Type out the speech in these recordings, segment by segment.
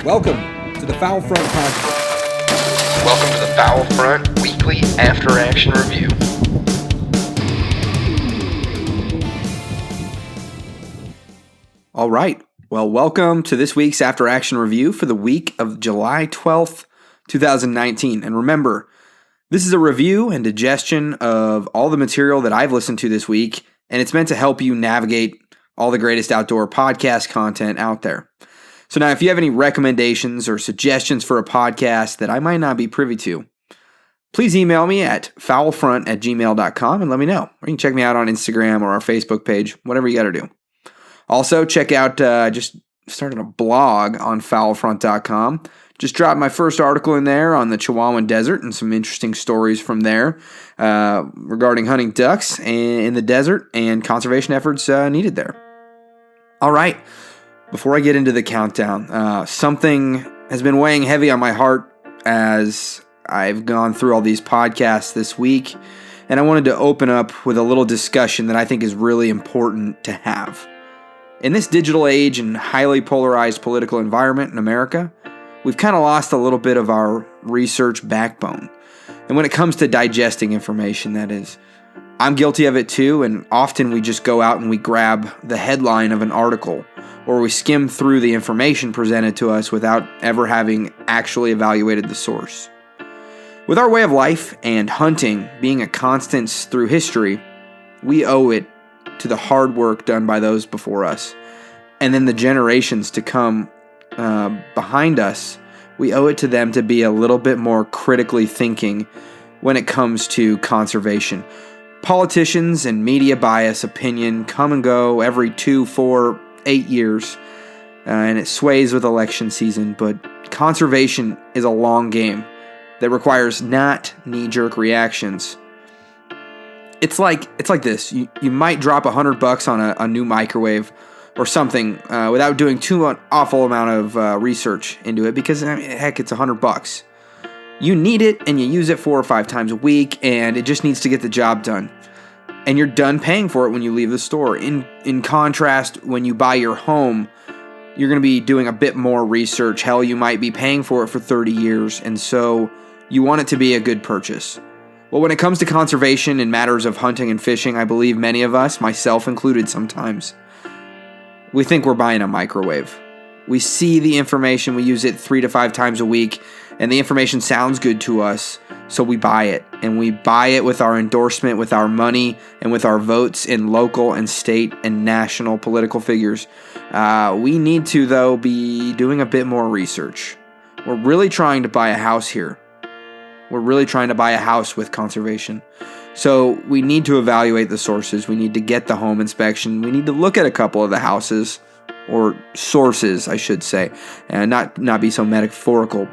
Welcome to the Foul Front Podcast. Welcome to the Foul Front Weekly After Action Review. All right. Well, welcome to this week's After Action Review for the week of July 12th, 2019. And remember, this is a review and digestion of all the material that I've listened to this week, and it's meant to help you navigate all the greatest outdoor podcast content out there. So now, if you have any recommendations or suggestions for a podcast that I might not be privy to, please email me at foulfront@gmail.com and let me know. Or you can check me out on Instagram or our Facebook page, whatever you got to do. Also, check out, just started a blog on foulfront.com. Just dropped my first article in there on the Chihuahuan Desert and some interesting stories from there regarding hunting ducks in the desert and conservation efforts needed there. All right. Before I get into the countdown, something has been weighing heavy on my heart as I've gone through all these podcasts this week, and I wanted to open up with a little discussion that I think is really important to have. In this digital age and highly polarized political environment in America, we've kind of lost a little bit of our research backbone. And when it comes to digesting information, that is, I'm guilty of it too, and often we just go out and we grab the headline of an article, or we skim through the information presented to us without ever having actually evaluated the source. With our way of life and hunting being a constant through history, we owe it to the hard work done by those before us, and then the generations to come behind us. We owe it to them to be a little bit more critically thinking when it comes to conservation. Politicians and media bias opinion come and go every 2, 4, 8 years, and it sways with election season, but conservation is a long game that requires not knee-jerk reactions. It's like this. You might drop $100 on a new microwave or something without doing too awful amount of research into it because, heck, it's $100. You need it and you use it 4 or 5 times a week, and it just needs to get the job done. And you're done paying for it when you leave the store. In contrast, when you buy your home, you're going to be doing a bit more research. Hell, you might be paying for it for 30 years, and so you want it to be a good purchase. Well, when it comes to conservation in matters of hunting and fishing, I believe many of us, myself included sometimes, we think we're buying a microwave. We see the information, we use it 3 to 5 times a week, and the information sounds good to us, so we buy it. And we buy it with our endorsement, with our money, and with our votes in local and state and national political figures. We need to, though, be doing a bit more research. We're really trying to buy a house here. We're really trying to buy a house with conservation. So we need to evaluate the sources. We need to get the home inspection. We need to look at a couple of the houses, or sources, I should say, and not be so metaphorical,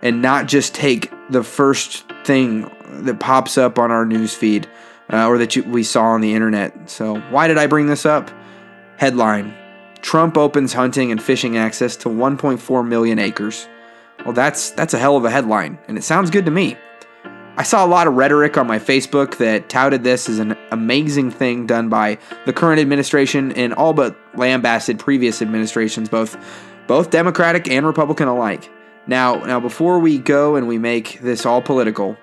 and not just take the first thing that pops up on our news feed or that we saw on the internet. So why did I bring this up? Headline: Trump opens hunting and fishing access to 1.4 million acres. Well, that's a hell of a headline, and it sounds good to me. I saw a lot of rhetoric on my Facebook that touted this as an amazing thing done by the current administration and all but lambasted previous administrations, both Democratic and Republican alike. Now, before we go and we make this all political,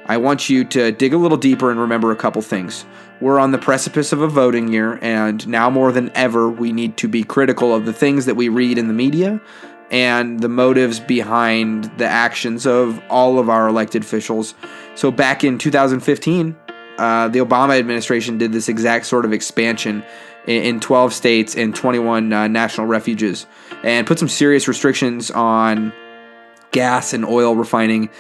I want you to dig a little deeper and remember a couple things. We're on the precipice of a voting year, and now more than ever, we need to be critical of the things that we read in the media and the motives behind the actions of all of our elected officials. So back in 2015, the Obama administration did this exact sort of expansion in 12 states and 21 national refuges, and put some serious restrictions on gas and oil refining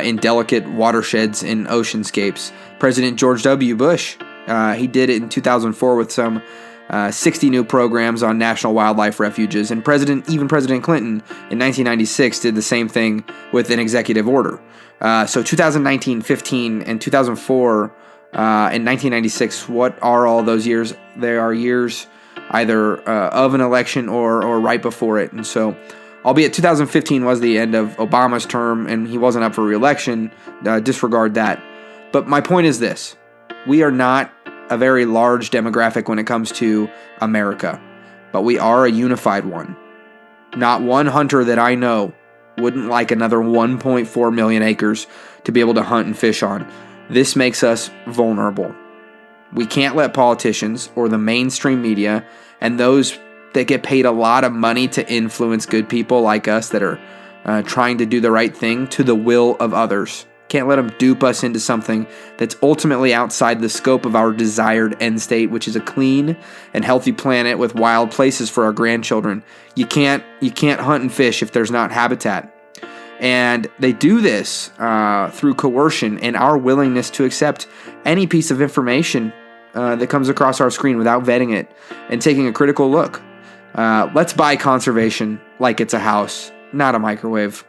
in delicate watersheds and oceanscapes. President George W. Bush, he did it in 2004 with some 60 new programs on national wildlife refuges, and President Clinton in 1996 did the same thing with an executive order. So 2019, 15, and 2004 and 1996, what are all those years? They are years either of an election or right before it. And so, albeit 2015 was the end of Obama's term and he wasn't up for re-election, disregard that. But my point is this: we are not a very large demographic when it comes to America, but we are a unified one. Not one hunter that I know wouldn't like another 1.4 million acres to be able to hunt and fish on. This makes us vulnerable. We can't let politicians or the mainstream media and those that get paid a lot of money to influence good people like us that are trying to do the right thing to the will of others. Can't let them dupe us into something that's ultimately outside the scope of our desired end state, which is a clean and healthy planet with wild places for our grandchildren. You can't hunt and fish if there's not habitat. And they do this through coercion and our willingness to accept any piece of information that comes across our screen without vetting it and taking a critical look. Let's buy conservation like it's a house, not a microwave.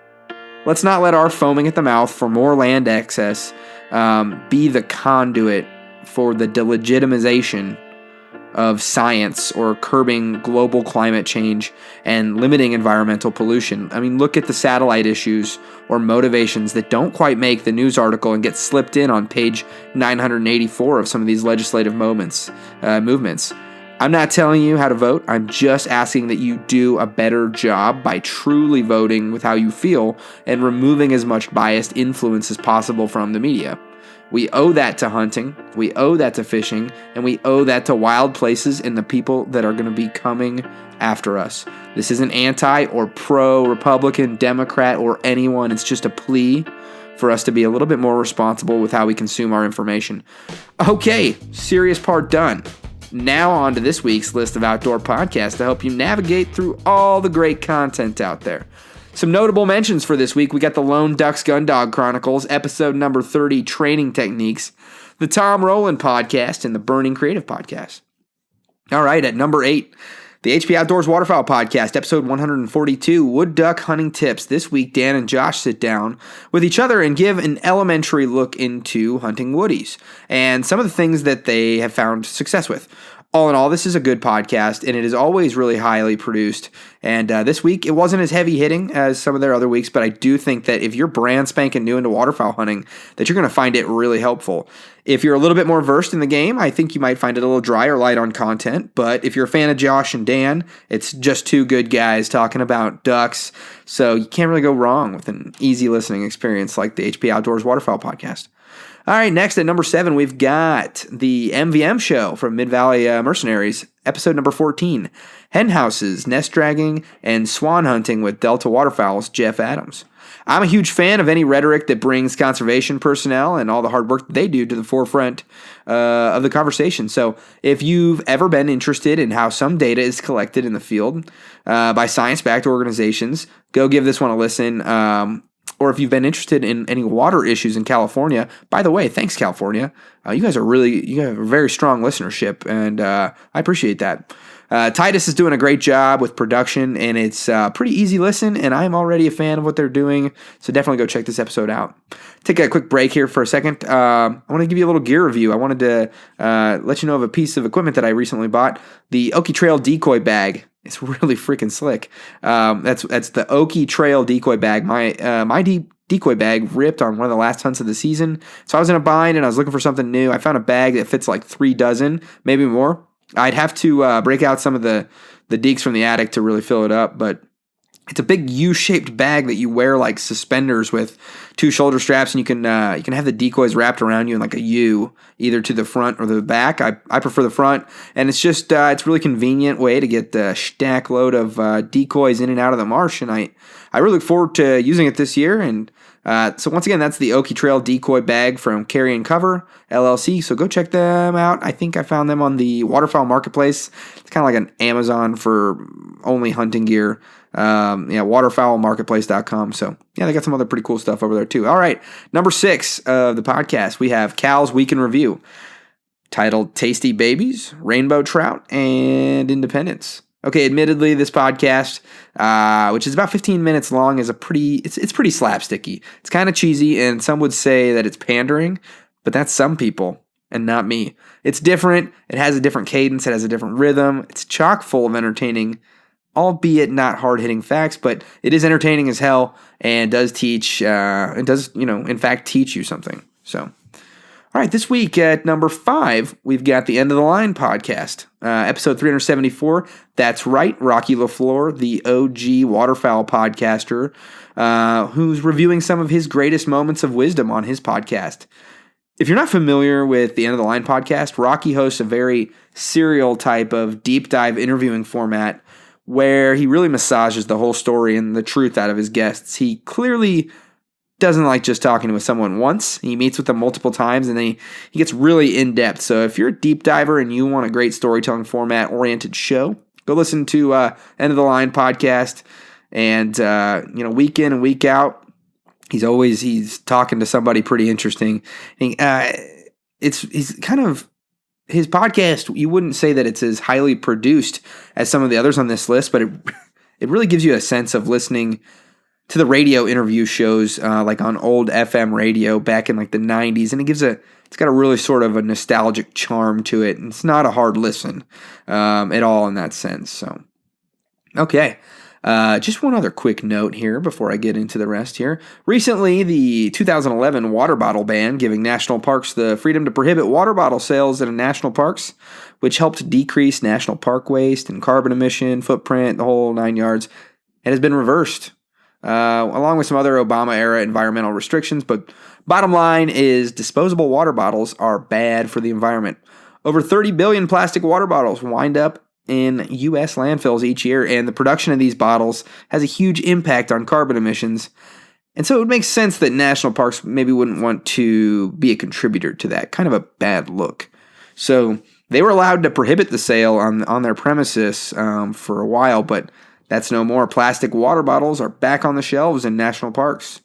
Let's not let our foaming at the mouth for more land access be the conduit for the delegitimization of science or curbing global climate change and limiting environmental pollution. I mean, look at the satellite issues or motivations that don't quite make the news article and get slipped in on page 984 of some of these legislative movements. I'm not telling you how to vote. I'm just asking that you do a better job by truly voting with how you feel and removing as much biased influence as possible from the media. We owe that to hunting, we owe that to fishing, and we owe that to wild places and the people that are going to be coming after us. This isn't anti or pro-Republican, Democrat, or anyone. It's just a plea for us to be a little bit more responsible with how we consume our information. Okay, serious part done. Now on to this week's list of outdoor podcasts to help you navigate through all the great content out there. Some notable mentions for this week. We got the Lone Ducks Gundog Chronicles, episode number 30, Training Techniques, the Tom Rowland podcast, and the Burning Creative podcast. All right, at number 8, the HP Outdoors Waterfowl podcast, episode 142, Wood Duck Hunting Tips. This week, Dan and Josh sit down with each other and give an elementary look into hunting woodies and some of the things that they have found success with. All in all, this is a good podcast, and it is always really highly produced. And this week, it wasn't as heavy-hitting as some of their other weeks, but I do think that if you're brand spanking new into waterfowl hunting, that you're going to find it really helpful. If you're a little bit more versed in the game, I think you might find it a little dry or light on content. But if you're a fan of Josh and Dan, it's just two good guys talking about ducks. So you can't really go wrong with an easy listening experience like the HP Outdoors Waterfowl podcast. All right, next at number 7, we've got the MVM show from Mid-Valley Mercenaries, episode number 14, Hen Houses, Nest Dragging, and Swan Hunting with Delta Waterfowl's Jeff Adams. I'm a huge fan of any rhetoric that brings conservation personnel and all the hard work that they do to the forefront of the conversation. So if you've ever been interested in how some data is collected in the field by science-backed organizations, go give this one a listen. Or if you've been interested in any water issues in California, by the way, thanks, California. You have a very strong listenership, and I appreciate that. Titus is doing a great job with production, and it's a pretty easy listen, and I'm already a fan of what they're doing, so definitely go check this episode out. Take a quick break here for a second. I want to give you a little gear review. I wanted to let you know of a piece of equipment that I recently bought, the Okie Trail Decoy Bag. It's really freaking slick. That's the Okie Trail Decoy Bag. My decoy bag ripped on one of the last hunts of the season, so I was in a bind and I was looking for something new. I found a bag that fits like 3 dozen, maybe more. I'd have to break out some of the deeks from the attic to really fill it up, but it's a big U-shaped bag that you wear like suspenders with 2 shoulder straps, and you can have the decoys wrapped around you in like a U, either to the front or the back. I prefer the front, and it's just it's a really convenient way to get a stack load of decoys in and out of the marsh, and I really look forward to using it this year. And so once again, that's the Okie Trail Decoy Bag from Carry and Cover LLC. So go check them out. I think I found them on the Waterfowl Marketplace. It's kind of like an Amazon for only hunting gear. Waterfowlmarketplace.com. So yeah, they got some other pretty cool stuff over there too. All right, number 6 of the podcast, we have Cal's Week in Review, titled Tasty Babies, Rainbow Trout, and Independence. Okay, admittedly, this podcast, which is about 15 minutes long, is pretty slapsticky. It's kind of cheesy, and some would say that it's pandering, but that's some people and not me. It's different. It has a different cadence. It has a different rhythm. It's chock full of entertaining, albeit not hard-hitting facts, but it is entertaining as hell and does teach, in fact, teach you something. So, All right, this week at number 5, we've got the End of the Line podcast, episode 374. That's right, Rocky LaFleur, the OG waterfowl podcaster, who's reviewing some of his greatest moments of wisdom on his podcast. If you're not familiar with the End of the Line podcast, Rocky hosts a very serial type of deep dive interviewing format where he really massages the whole story and the truth out of his guests. He clearly doesn't like just talking with someone once. He meets with them multiple times, and then he gets really in-depth. So if you're a deep diver and you want a great storytelling format-oriented show, go listen to End of the Line podcast. And, week in and week out, he's talking to somebody pretty interesting. He's kind of, his podcast, you wouldn't say that it's as highly produced as some of the others on this list, but it really gives you a sense of listening to the radio interview shows like on old FM radio back in like the 90s, and it's got a really sort of a nostalgic charm to it, and it's not a hard listen at all in that sense. So, okay. Just one other quick note here before I get into the rest here. Recently, the 2011 water bottle ban giving national parks the freedom to prohibit water bottle sales in national parks, which helped decrease national park waste and carbon emission footprint, the whole 9 yards, it has been reversed. Along with some other Obama-era environmental restrictions, but bottom line is disposable water bottles are bad for the environment. Over 30 billion plastic water bottles wind up in U.S. landfills each year, and the production of these bottles has a huge impact on carbon emissions. And so it would make sense that national parks maybe wouldn't want to be a contributor to that. Kind of a bad look. So they were allowed to prohibit the sale on their premises for a while, but that's no more. Plastic water bottles are back on the shelves in national parks.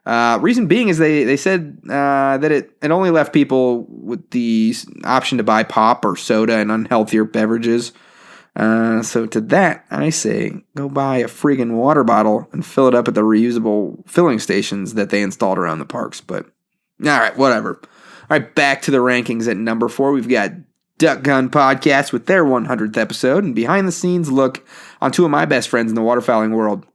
Reason being is they said that it only left people with the option to buy pop or soda and unhealthier beverages. So to that, I say go buy a friggin' water bottle and fill it up at the reusable filling stations that they installed around the parks. But, all right, whatever. All right, back to the rankings at number 4. We've got Duck Gun Podcast with their 100th episode and behind-the-scenes look on two of my best friends in the waterfowling world.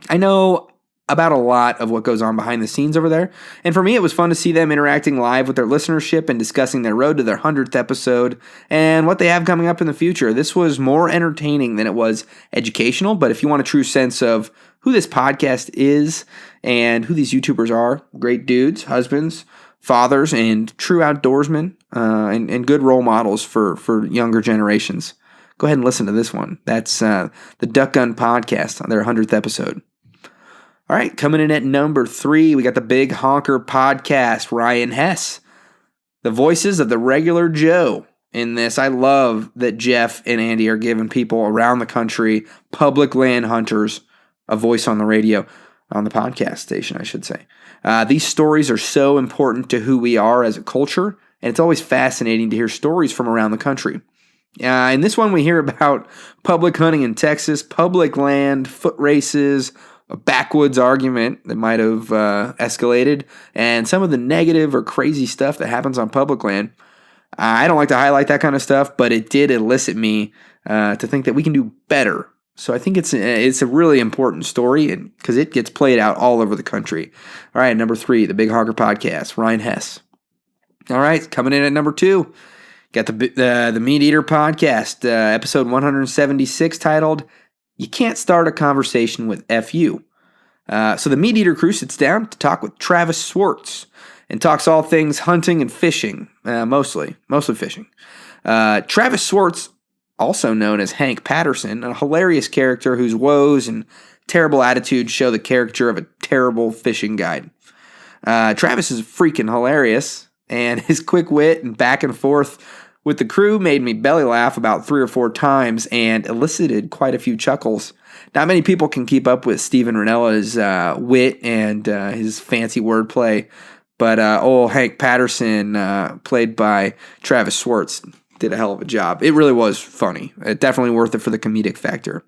I know about a lot of what goes on behind the scenes over there, and for me it was fun to see them interacting live with their listenership and discussing their road to their 100th episode and what they have coming up in the future. This was more entertaining than it was educational, but if you want a true sense of who this podcast is and who these YouTubers are, great dudes, husbands, fathers, and true outdoorsmen, and good role models for younger generations, go ahead and listen to this one. That's the Duck Gun Podcast on their 100th episode. All right, coming in at number 3, we got the Big Honker Podcast, Ryan Hess. The voices of the regular Joe in this. I love that Jeff and Andy are giving people around the country, public land hunters, a voice on the radio, on the podcast station, I should say. These stories are so important to who we are as a culture, and it's always fascinating to hear stories from around the country. In this one, we hear about public hunting in Texas, public land, foot races, a backwoods argument that might have escalated, and some of the negative or crazy stuff that happens on public land. I don't like to highlight that kind of stuff, but it did elicit me to think that we can do better. So I think it's a really important story because it gets played out all over the country. All right, number 3, the Big Honker Podcast, Ryan Hess. All right, coming in at number 2, got the Meat Eater Podcast, episode 176, titled "You Can't Start a Conversation with FU." So the Meat Eater crew sits down to talk with Travis Swartz and talks all things hunting and fishing, mostly fishing. Travis Swartz, also known as Hank Patterson, a hilarious character whose woes and terrible attitudes show the caricature of a terrible fishing guide. Travis is freaking hilarious, and his quick wit and back and forth with the crew made me belly laugh about 3 or 4 times and elicited quite a few chuckles. Not many people can keep up with Steven Ranella's wit and his fancy wordplay, but old Hank Patterson, played by Travis Swartz, did a hell of a job. It really was funny. Definitely worth it for the comedic factor.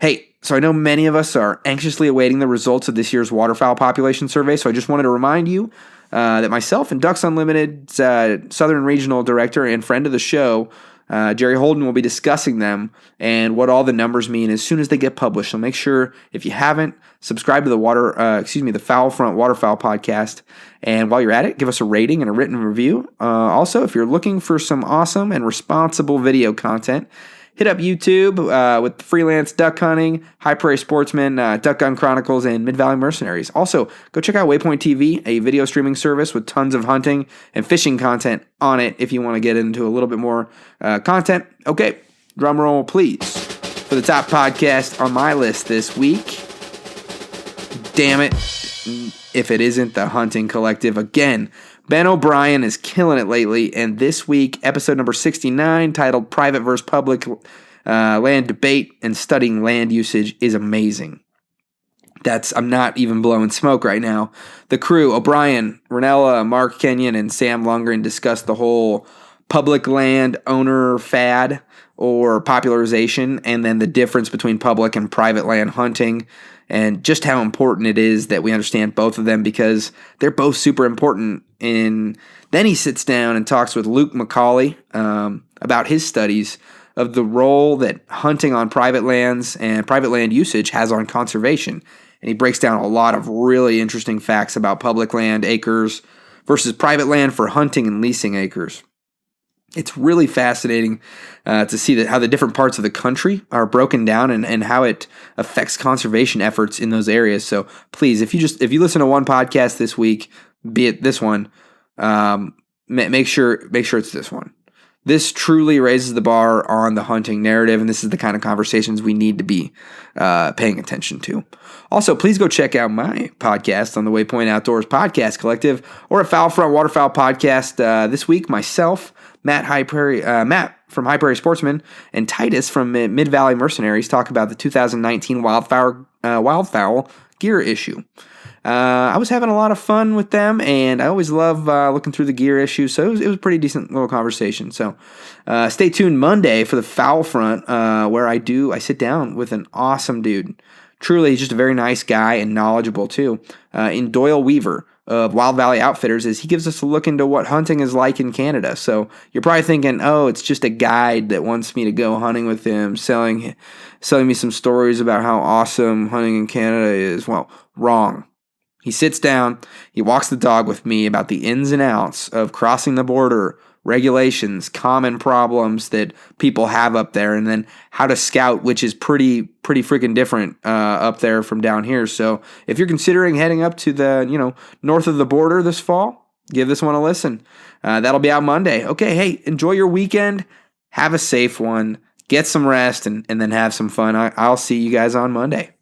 Hey, so I know many of us are anxiously awaiting the results of this year's waterfowl population survey, so I just wanted to remind you that myself and Ducks Unlimited's Southern Regional Director and friend of the show, Jerry Holden will be discussing them and what all the numbers mean as soon as they get published. So make sure, if you haven't, subscribe to the Foul Front Waterfowl podcast. And while you're at it, give us a rating and a written review. Also, if you're looking for some awesome and responsible video content, hit up YouTube with Freelance Duck Hunting, High Prairie Sportsman, Duck Gun Chronicles, and Mid-Valley Mercenaries. Also, go check out Waypoint TV, a video streaming service with tons of hunting and fishing content on it if you want to get into a little bit more content. Okay, drum roll, please, for the top podcast on my list this week. Damn it, if it isn't the Hunting Collective again. Ben O'Brien is killing it lately, and this week, episode number 69, titled Private vs. Public Land Debate and Studying Land Usage, is amazing. I'm not even blowing smoke right now. The crew, O'Brien, Ranella, Mark Kenyon, and Sam Lundgren, discuss the whole public land owner fad or popularization, and then the difference between public and private land hunting, and just how important it is that we understand both of them because they're both super important. Then he sits down and talks with Luke McCauley about his studies of the role that hunting on private lands and private land usage has on conservation. And he breaks down a lot of really interesting facts about public land acres versus private land for hunting and leasing acres. It's really fascinating to see how the different parts of the country are broken down and how it affects conservation efforts in those areas. So please, if you listen to one podcast this week, be it this one, make sure it's this one. This truly raises the bar on the hunting narrative, and this is the kind of conversations we need to be paying attention to. Also, please go check out my podcast on the Waypoint Outdoors Podcast Collective or at Foul Front Waterfowl Podcast. This week, myself, Matt from High Prairie Sportsman, and Titus from Mid-Valley Mercenaries talk about the 2019 wildfowl gear issue. I was having a lot of fun with them, and I always love looking through the gear issues, so it was a pretty decent little conversation. So stay tuned Monday for the Foul Front, where I sit down with an awesome dude. Truly, he's just a very nice guy and knowledgeable, too. In Doyle Weaver of Wild Valley Outfitters, he gives us a look into what hunting is like in Canada. So you're probably thinking, oh, it's just a guide that wants me to go hunting with him, selling me some stories about how awesome hunting in Canada is. Well, wrong. He sits down, he walks the dog with me about the ins and outs of crossing the border, regulations, common problems that people have up there, and then how to scout, which is pretty freaking different up there from down here. So if you're considering heading up to the north of the border this fall, give this one a listen. That'll be out Monday. Okay, hey, enjoy your weekend. Have a safe one. Get some rest and then have some fun. I'll see you guys on Monday.